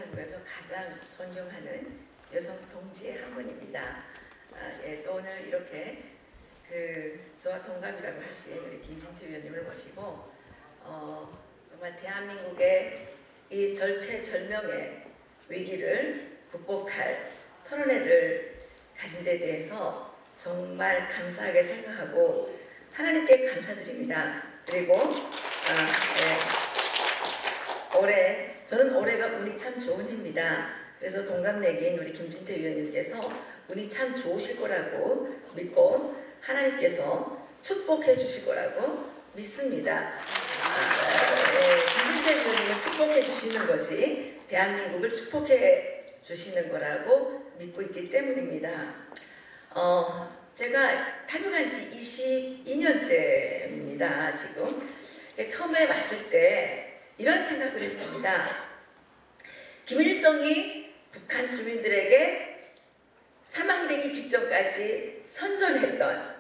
대한민국에서 가장 존경하는 여성 동지의 한 분입니다. 예, 또 오늘 이렇게 저와 동갑이라고 할 수 있는 우리 김진태 위원님을 모시고 정말 대한민국의 이 절체절명의 위기를 극복할 토론회를 가진 데 대해서 정말 감사하게 생각하고 하나님께 감사드립니다. 그리고 저는 올해가 운이 참 좋은 해입니다. 그래서 동갑내기인 우리 김진태 위원님께서 운이 참 좋으실 거라고 믿고 하나님께서 축복해 주실 거라고 믿습니다. 김진태 위원님을 축복해 주시는 것이 대한민국을 축복해 주시는 거라고 믿고 있기 때문입니다. 제가 탈북한 지 22년째입니다. 지금 처음에 왔을 때 이런 생각을 했습니다. 김일성이 북한 주민들에게 사망되기 직전까지 선전했던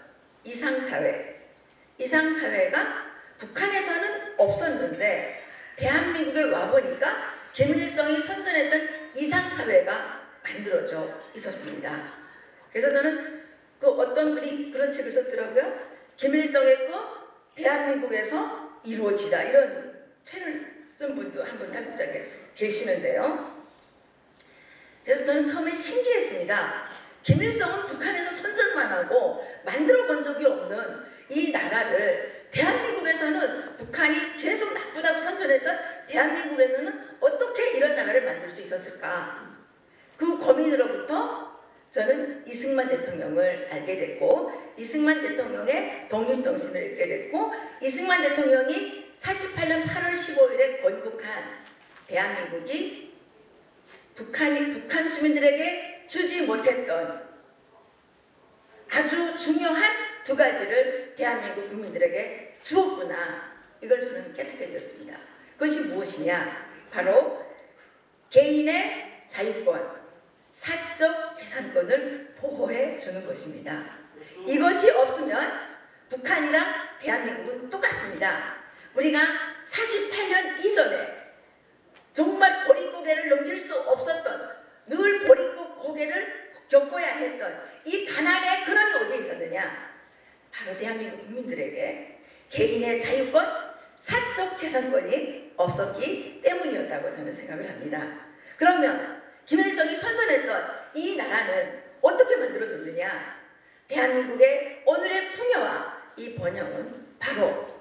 이상사회가 북한에서는 없었는데 대한민국에 와보니까 김일성이 선전했던 이상사회가 만들어져 있었습니다. 그래서 저는 어떤 분이 그런 책을 썼더라고요. 김일성의 거 대한민국에서 이루어지다, 이런 책을 쓴 분도 한 분 탈북자에 계시는데요. 그래서 저는 처음에 신기했습니다. 김일성은 북한에서 선전만 하고 만들어 본 적이 없는 이 나라를 대한민국에서는 북한이 계속 나쁘다고 선전했던 대한민국에서는 어떻게 이런 나라를 만들 수 있었을까? 그 고민으로부터 저는 이승만 대통령을 알게 됐고, 이승만 대통령의 독립정신을 읽게 됐고, 이승만 대통령이 48년 8월 15일에 건국한 대한민국이 북한 주민들에게 주지 못했던 아주 중요한 두 가지를 대한민국 국민들에게 주었구나. 이걸 저는 깨닫게 되었습니다. 그것이 무엇이냐? 바로 개인의 자유권, 사적 재산권을 보호해 주는 것입니다. 이것이 없으면 북한이랑 대한민국은 똑같습니다. 우리가 48년 이전에 정말 보릿고개를 넘길 수 없었던, 늘 보릿고개를 겪어야 했던 이 가난의 근원이 어디에 있었느냐? 바로 대한민국 국민들에게 개인의 자유권, 사적 재산권이 없었기 때문이었다고 저는 생각을 합니다. 그러면 김일성이 선전했던 이 나라는 어떻게 만들어졌느냐? 대한민국의 오늘의 풍요와 이 번영은 바로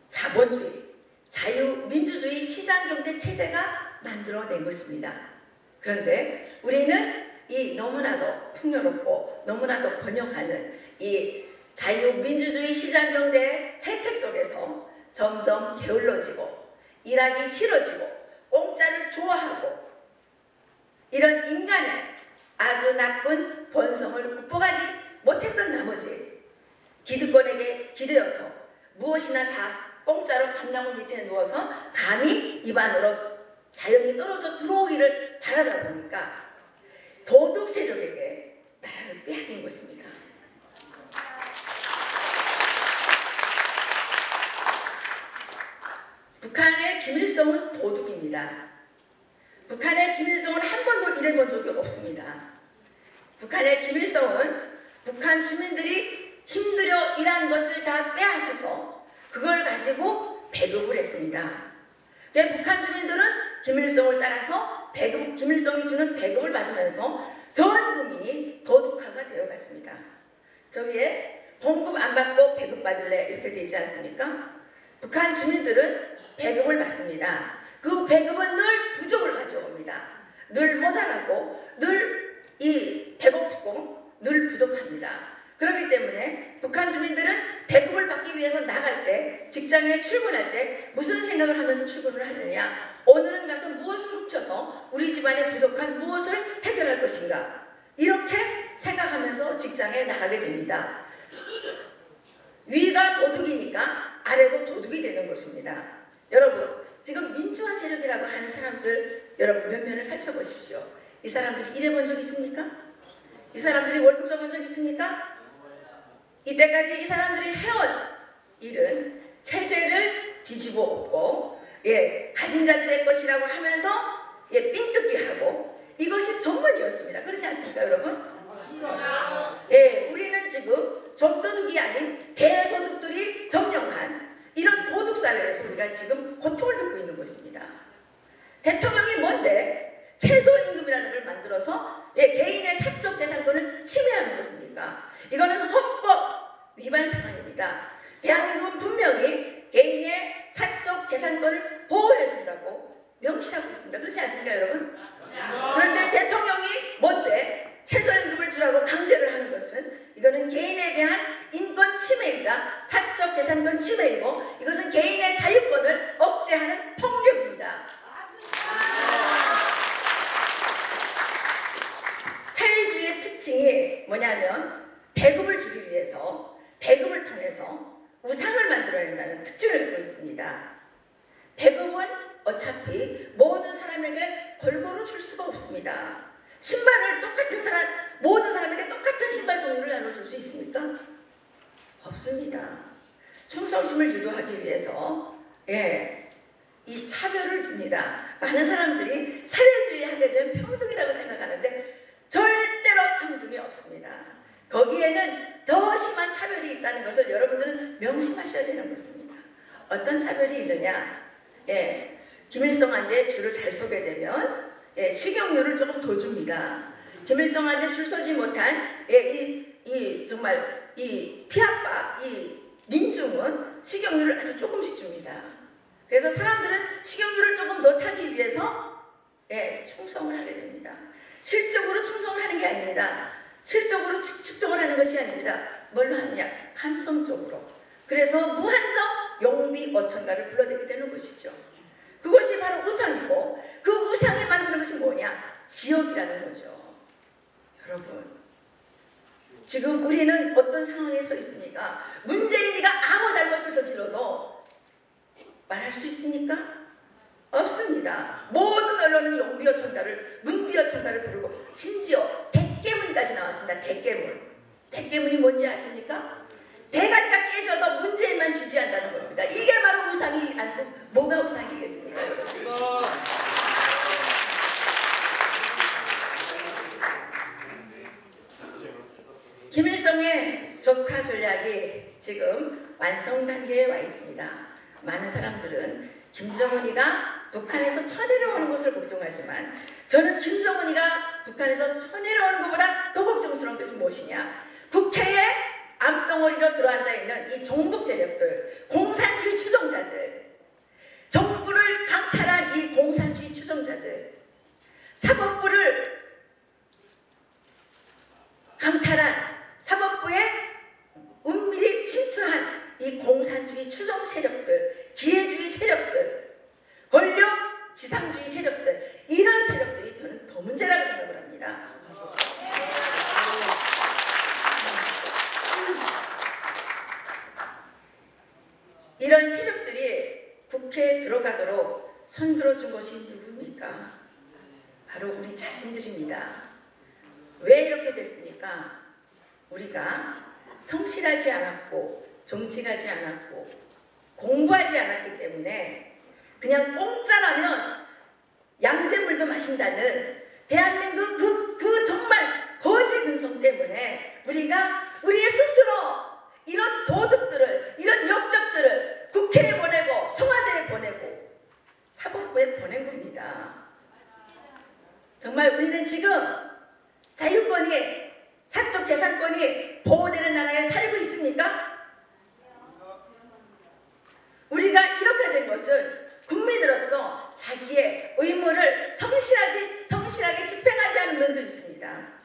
자본주의, 자유민주주의 시장경제 체제가 만들어낸 것입니다. 그런데 우리는 이 너무나도 풍요롭고 너무나도 번영하는 이 자유민주주의 시장경제의 혜택 속에서 점점 게을러지고 일하기 싫어지고 공짜를 좋아하고 이런 인간의 아주 나쁜 본성을 극복하지 못했던 나머지 기득권에게 기대어서 무엇이나 다 공짜로 감나무 밑에 누워서 감히 입안으로 자연이 떨어져 들어오기를 바라다 보니까 도둑 세력에게 나라를 빼앗긴 것입니다. 북한의 김일성은 도둑입니다. 북한의 김일성은 한 번도 일해본 적이 없습니다. 북한의 김일성은 북한 주민들이 힘들여 일한 것을 다 빼앗아서 그걸 가지고 배급을 했습니다. 북한 주민들은 김일성을 따라서 김일성이 주는 배급을 받으면서 전 국민이 도둑화가 되어갔습니다. 저기에 봉급 안 받고 배급 받을래 이렇게 되지 않습니까? 북한 주민들은 배급을 받습니다. 그 배급은 늘 부족을 가져옵니다. 늘 모자라고, 늘 배고프고 늘 부족합니다. 그렇기 때문에 북한 주민들은 배급을 받기 위해서 나갈 때, 직장에 출근할 때 무슨 생각을 하면서 출근을 하느냐? 오늘은 가서 무엇을 훔쳐서 우리 집안에 부족한 무엇을 해결할 것인가? 이렇게 생각하면서 직장에 나가게 됩니다. 위가 도둑이니까 아래도 도둑이 되는 것입니다. 여러분, 지금 민주화 세력이라고 하는 사람들, 여러분 면면을 살펴보십시오. 이 사람들이 일해본 적 있습니까? 이 사람들이 월급 줘본 적 있습니까? 이때까지 이 사람들이 해온 일은 체제를 뒤집어 엎고 가진 자들의 것이라고 하면서 삥뜯기 하고 이것이 전문이었습니다. 그렇지 않습니까, 여러분? 우리는 지금 적도둑이 아닌 대도둑들이 점령한 이런 도둑 사회에서 우리가 지금 고통을 겪고 있는 것입니다. 대통령이 뭔데 최저임금이라는 걸 만들어서 개인의 사적 재산권을 침해하는 것입니까? 이거는 헌법 위반 상황입니다. 대한민국은 분명히 개인의 사적 재산권을 보호해준다고 명시하고 있습니다. 그렇지 않습니까, 여러분? 그런데 대통령이 뭔데 최저임금을 주라고 강제를 하는 것은 이거는 개인에 대한 인권 침해이자 사적 재산권 침해이고 이것은 개인의 자유권을 억제하는 폭력입니다. 사회주의의 특징이 뭐냐면 배급을 주기 위해서 배급을 통해서 우상을 만들어낸다는 특징을 갖고 있습니다. 배급은 어차피 모든 사람에게 골고루 줄 수가 없습니다. 신발을 모든 사람에게 똑같은 신발 종류를 나눠줄 수 있습니까? 없습니다. 충성심을 유도하기 위해서 이 차별을 둡니다. 많은 사람들이 사회주의 하게 되면 평등이라고 생각하는데 절대로 평등이 없습니다. 거기에는 더 심한 차별이 있다는 것을 여러분들은 명심하셔야 되는 것입니다. 어떤 차별이 있느냐? 김일성한테 줄을 잘 서게 되면 식용유를 조금 더 줍니다. 김일성한테 줄 서지 못한 정말 이 피아파, 이 민중은 식용유를 아주 조금씩 줍니다. 그래서 사람들은 식용유를 조금 더 타기 위해서 충성을 하게 됩니다. 실적으로 충성을 하는 게 아닙니다. 실적으로 축적을 하는 것이 아닙니다. 뭘로 하느냐? 감성적으로. 그래서 무한정 용비 어천가를 불러대게 되는 것이죠. 그것이 바로 우상이고 그 우상이 만드는 것이 뭐냐? 지역이라는 거죠. 여러분, 지금 우리는 어떤 상황에 서 있습니까? 문재인이가 아무 잘못을 저질러도 말할 수 있습니까? 없습니다. 모든 언론은 용비어천가를, 문비어천가를 부르고 심지어 대깨문까지 나왔습니다. 대깨문. 대깨문이 뭔지 아십니까? 대가리가 깨져도 문재인만 지지한다는 겁니다. 이게 바로 우상이 아니고 뭐가 우상이겠습니까, 여러분? 김일성의 적화 전략이 지금 완성 단계에 와 있습니다. 많은 사람들은 김정은이가 북한에서 쳐내려오는 것을 걱정하지만 저는 김정은이가 북한에서 쳐내려오는 것보다 더 걱정스러운 것이 무엇이냐? 국회에 암덩어리로 들어앉아 있는 이 정복 세력들, 공산주의 추종자들, 정부를 강탈한 이 공산주의 추종자들, 사법부를 강탈한 사법부에 은밀히 침투한 이 공산주의 추종 세력들, 기회주의 세력들, 권력 지상주의 세력들, 이런 세력들이 저는 더 문제라고 생각을 합니다. 이런 세력들이 국회에 들어가도록 손들어준 것이 누굽니까? 바로 우리 자신들입니다. 왜 이렇게 됐습니까? 우리가 성실하지 않았고 정직하지 않았고 공부하지 않았기 때문에 그냥 공짜라면 양잿물도 마신다는 대한민국 그 정말 거지 근성 때문에 우리가 우리의 스스로 이런 도둑들을, 이런 역적들을 국회에 보내고 청와대에 보내고 사법부에 보낸 겁니다. 정말 우리는 지금 자유권이, 사적 재산권이 보호되는 나라에 살고 있습니까? 우리가 이렇게 된 것은 국민으로서 자기의 의무를 성실하게 집행하지 않은 면도 있습니다.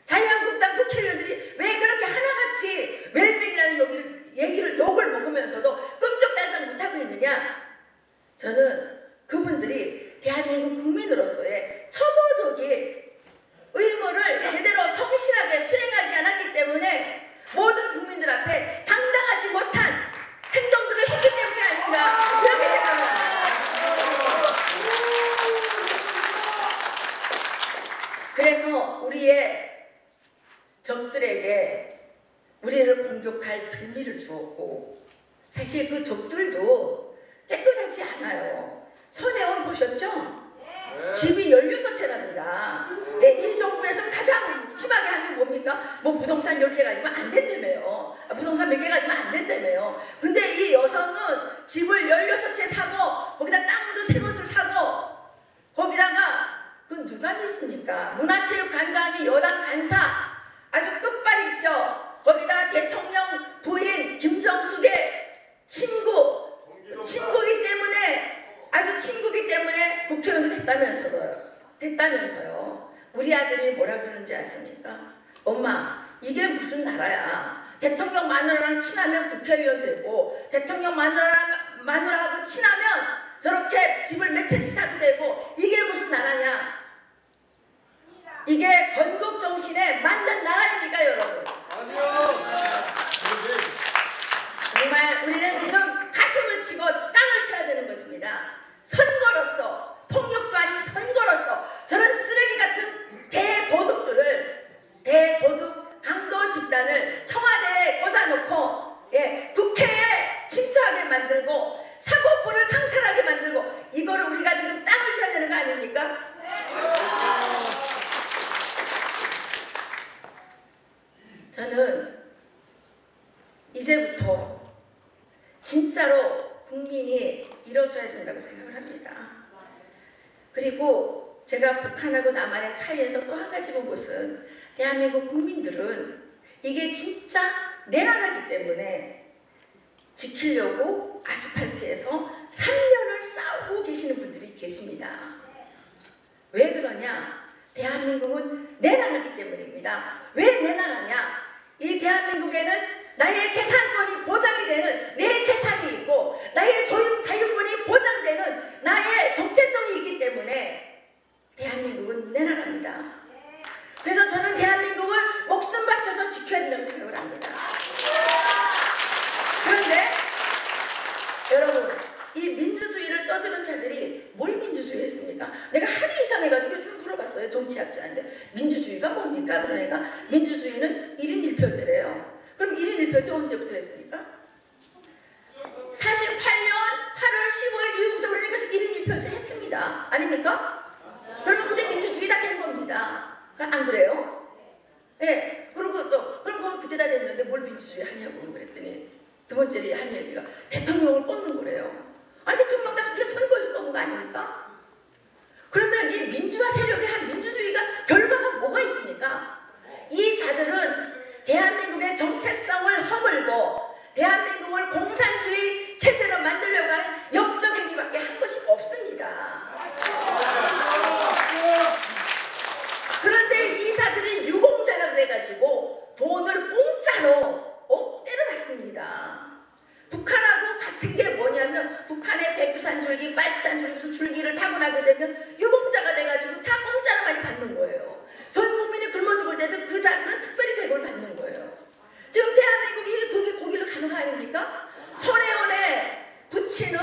자유한국당 국회의원들이 왜 그렇게 하나같이 웰빙이라는 욕을 먹으면서도 끔찍달싹 못하고 있느냐? 저는 그분들이 대한민국 국민으로서의 초보적인 의무를 제대로 성실하게 수행하지 않았기 때문에 모든 국민들 앞에 당당하지 못한 행동들을 했기 때문이 아닌가 이렇게 생각합니다. 그래서 우리의 적들에게 우리를 공격할 빌미를 주었고 사실 그 적들도 깨끗하지 않아요. 선혜원 보셨죠? 집이 16채랍니다. 네, 임성부에서 가장 심하게 하는 게 뭡니까? 뭐 부동산 10개 가지면 안 된다며요. 부동산 몇 개 가지면 안 된다며요. 근데 이 여성은 집을 16채 사고 거기다 땅도 새 것을 사고 거기다가 그 누가 믿습니까? 문화체육관광위 여당 간사 아주 끝발 있죠. 거기다 대통령 부인 김정숙의 친구이기 때문에 아주 친구이기 때문에 국회의원도 됐다면서요. 우리 아들이 뭐라 그러는지 아십니까? 엄마 이게 무슨 나라야. 대통령 마누라랑 친하면 국회의원 되고 대통령 마누라하고 친하면 저렇게 집을 몇 채씩 사도 되고 이게 무슨 나라냐. 이게 건국 정신에 맞는 나라입니까 여러분? 아니요. 정말 우리는 지금 가슴을 치고 땅을 쳐야 되는 것입니다. 선거로서 폭력도 아닌 선거로서 저런 쓰레기 같은 대도둑 강도 집단을 청와대에 꽂아놓고 국회에 침투하게 만들고 사법부를 강탈하게 만들고 이거를 우리가 지금 땅을 쳐야 되는 거 아닙니까? 저는 이제부터 진짜로 국민이 일어서야 된다고 생각을 합니다. 그리고 제가 북한하고 남한의 차이에서 또 한 가지 본 것은 대한민국 국민들은 이게 진짜 내 나라이기 때문에 지키려고 아스팔트에서 3년을 싸우고 계시는 분들이 계십니다. 왜 그러냐? 대한민국은 내 나라이기 때문입니다. 왜 내 나라냐? 이 대한민국에는 나의 재산권이 보장이 되는 내 재산이 있고 나의 자유권이 보장되는 나의 정체성이 있기 때문에 대한민국은 내 나라입니다. 그래서 저는 대한민국을 목숨 바쳐서 지켜야 된다고 생각을 합니다. 그런데 여러분 이 민주주의를 떠드는 자들이 뭘 민주주의 했습니까? 내가 하루 이상 해가지고 요즘 물어봤어요. 정치학자한테. 민주주의가 뭡니까? 그러니까 민주주의는 1인 1표제래요. 그럼 1인 1표제 언제부터 했습니까? 48년 8월 15일 이후부터 그러니까 1인 1표제 했습니다. 아닙니까? 그러면 그때 민주주의 다 된 겁니다. 안 그래요? 네. 그리고 또 그럼 그때 다 됐는데 뭘 민주주의 하냐고 그랬더니 두 번째 한 얘기가 대통령을 뽑는 거래요. 아니 대통령 다 우리가 선거에서 뽑은 거 아닙니까? 그러면 이 민주화 세력이 한 민주주의가 결과가 뭐가 있습니까? 이 자들은 대한민국의 정체성을 허물고 대한민국을 공산주의 체제로 만들려고 하는 역적 행위밖에 한 것이 없습니다. 그런데 이 자들이 유공자라고 해가지고 돈을 공짜로 때려봤습니다. 북한하고 같은 게 뭐냐면 북한의 백두산 줄기, 빨치산 줄기 무슨 줄기를 타고나게 되면 유공자가 돼가지고 다 공짜로 많이 받는 거예요. 전 국민이 굶어 죽을 때도 그 자들은 특별히 배급을 받는 거예요. 지금 대한민국이 거기로 가는 거 아닙니까? 손혜원에 붙이는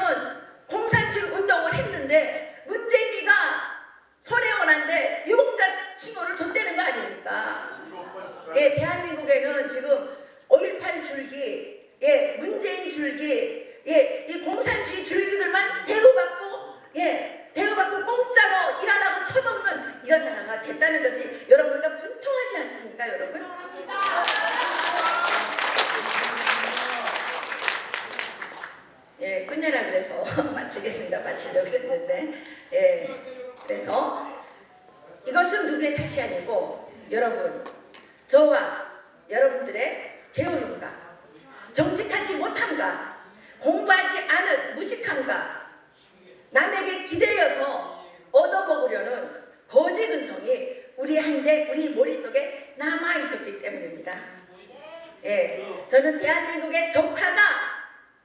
공산주의 운동을 했는데 문재인이가 손혜원한테 유공자 신호를 줬다는 거 아닙니까? 예, 대한민국에는 지금 5.18 줄기 문재인 줄기, 이 공산주의 줄기들만 대우받고 공짜로 일 안 하고 처먹는 이런 나라가 됐다는 것이 여러분과 분통하지 않습니까, 여러분? 끝내라 그래서 마치겠습니다. 마치려고 했는데, 그래서 이것은 누구의 탓이 아니고 여러분, 저와 여러분들의 게으름과 정직하지 못함과 공부하지 않은 무식함과 남에게 기대어서 얻어먹으려는 거짓 근성이 우리 머릿속에 남아있었기 때문입니다. 저는 대한민국의 적화가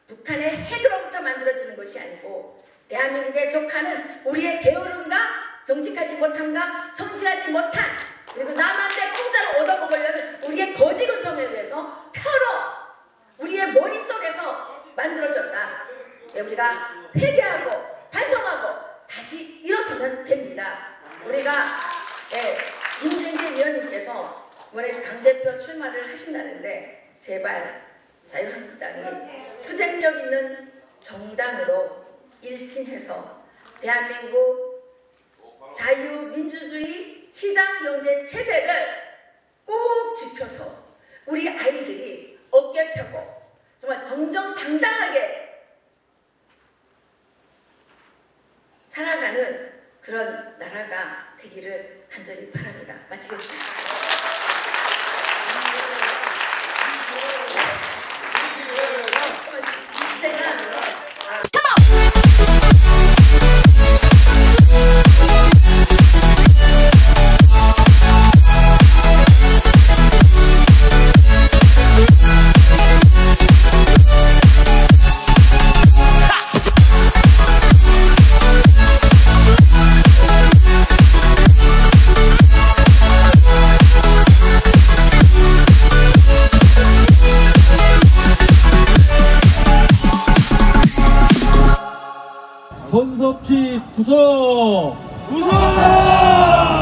북한의 핵으로부터 만들어지는 것이 아니고 대한민국의 적화는 우리의 게으름과 정직하지 못함과 성실하지 못한 그리고 남한테 공짜로 얻어먹으려는 우리의 거짓 근성에 의해서 표로 우리의 머릿속에서 만들어졌다. 우리가 회개하고 반성하고 다시 일어서면 됩니다. 우리가 김진길 위원님께서 이번에 당대표 출마를 하신다는데 제발 자유한국당이 투쟁력 있는 정당으로 일신해서 대한민국 자유민주주의 시장경제 체제를 꼭 지켜서 우리 아이들이 어깨 펴고 정말 정정당당하게 살아가는 그런 나라가 되기를 간절히 바랍니다. 마치겠습니다. 손석희 구속! 구속!